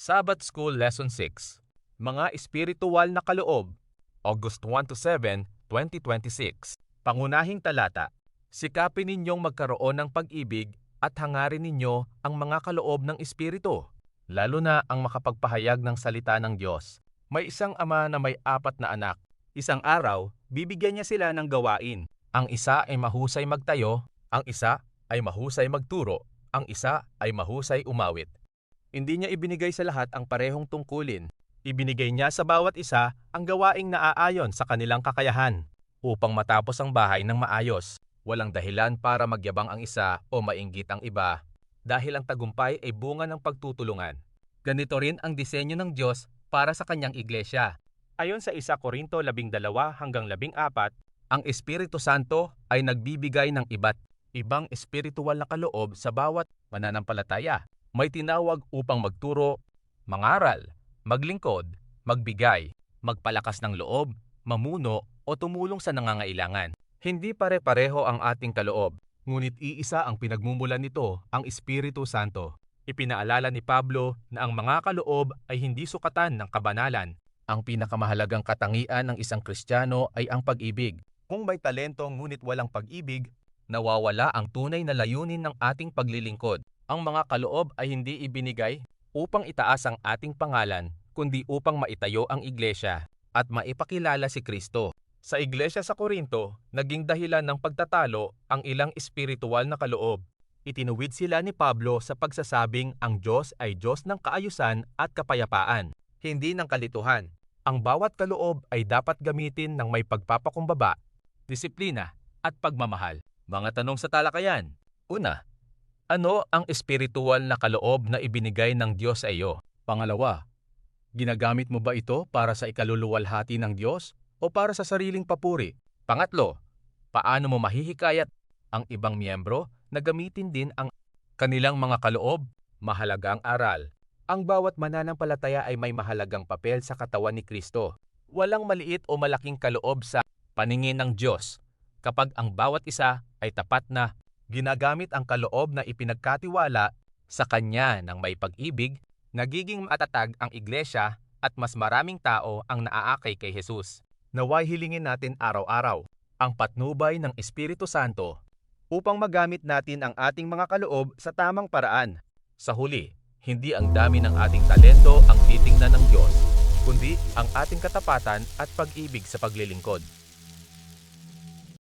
Sabbath School Lesson 6, Mga Espiritual na Kaloob, August 1-7, 2026. Pangunahing talata, sikapin ninyong magkaroon ng pag-ibig at hangarin ninyo ang mga kaloob ng Espiritu, lalo na ang makapagpahayag ng salita ng Diyos. May isang ama na may 4 na anak. Isang araw, bibigyan niya sila ng gawain. Ang isa ay mahusay magtayo, ang isa ay mahusay magturo, ang isa ay mahusay umawit. Hindi niya ibinigay sa lahat ang parehong tungkulin. Ibinigay niya sa bawat isa ang gawaing naaayon sa kanilang kakayahan upang matapos ang bahay ng maayos. Walang dahilan para magyabang ang isa o mainggit ang iba dahil ang tagumpay ay bunga ng pagtutulungan. Ganito rin ang disenyo ng Diyos para sa kanyang iglesia. Ayon sa 1 Korinto 12-14, ang Espiritu Santo ay nagbibigay ng iba't ibang espiritual na kaloob sa bawat mananampalataya. May tinawag upang magturo, mangaral, maglingkod, magbigay, magpalakas ng loob, mamuno o tumulong sa nangangailangan. Hindi pare-pareho ang ating kaloob, ngunit iisa ang pinagmumulan nito, ang Espiritu Santo. Ipinaalala ni Pablo na ang mga kaloob ay hindi sukatan ng kabanalan. Ang pinakamahalagang katangian ng isang Kristiyano ay ang pag-ibig. Kung may talento ngunit walang pag-ibig, nawawala ang tunay na layunin ng ating paglilingkod. Ang mga kaloob ay hindi ibinigay upang itaas ang ating pangalan, kundi upang maitayo ang iglesia at maipakilala si Kristo. Sa iglesia sa Korinto, naging dahilan ng pagtatalo ang ilang espiritual na kaloob. Itinuwid sila ni Pablo sa pagsasabing ang Diyos ay Diyos ng kaayusan at kapayapaan, hindi ng kalituhan. Ang bawat kaloob ay dapat gamitin ng may pagpapakumbaba, disiplina at pagmamahal. Mga tanong sa talakayan. Una, ano ang espiritual na kaloob na ibinigay ng Diyos sa iyo? Pangalawa, ginagamit mo ba ito para sa ikaluluwalhati ng Diyos o para sa sariling papuri? Pangatlo, paano mo mahihikayat ang ibang miyembro na gamitin din ang kanilang mga kaloob? Mahalagang aral. Ang bawat mananampalataya ay may mahalagang papel sa katawan ni Kristo. Walang maliit o malaking kaloob sa paningin ng Diyos kapag ang bawat isa ay tapat na ginagamit ang kaloob na ipinagkatiwala sa Kanya ng may pag-ibig, nagiging matatag ang iglesia at mas maraming tao ang naaakay kay Jesus. Naway hilingin natin araw-araw ang patnubay ng Espiritu Santo upang magamit natin ang ating mga kaloob sa tamang paraan. Sa huli, hindi ang dami ng ating talento ang titingnan ng Diyos, kundi ang ating katapatan at pag-ibig sa paglilingkod.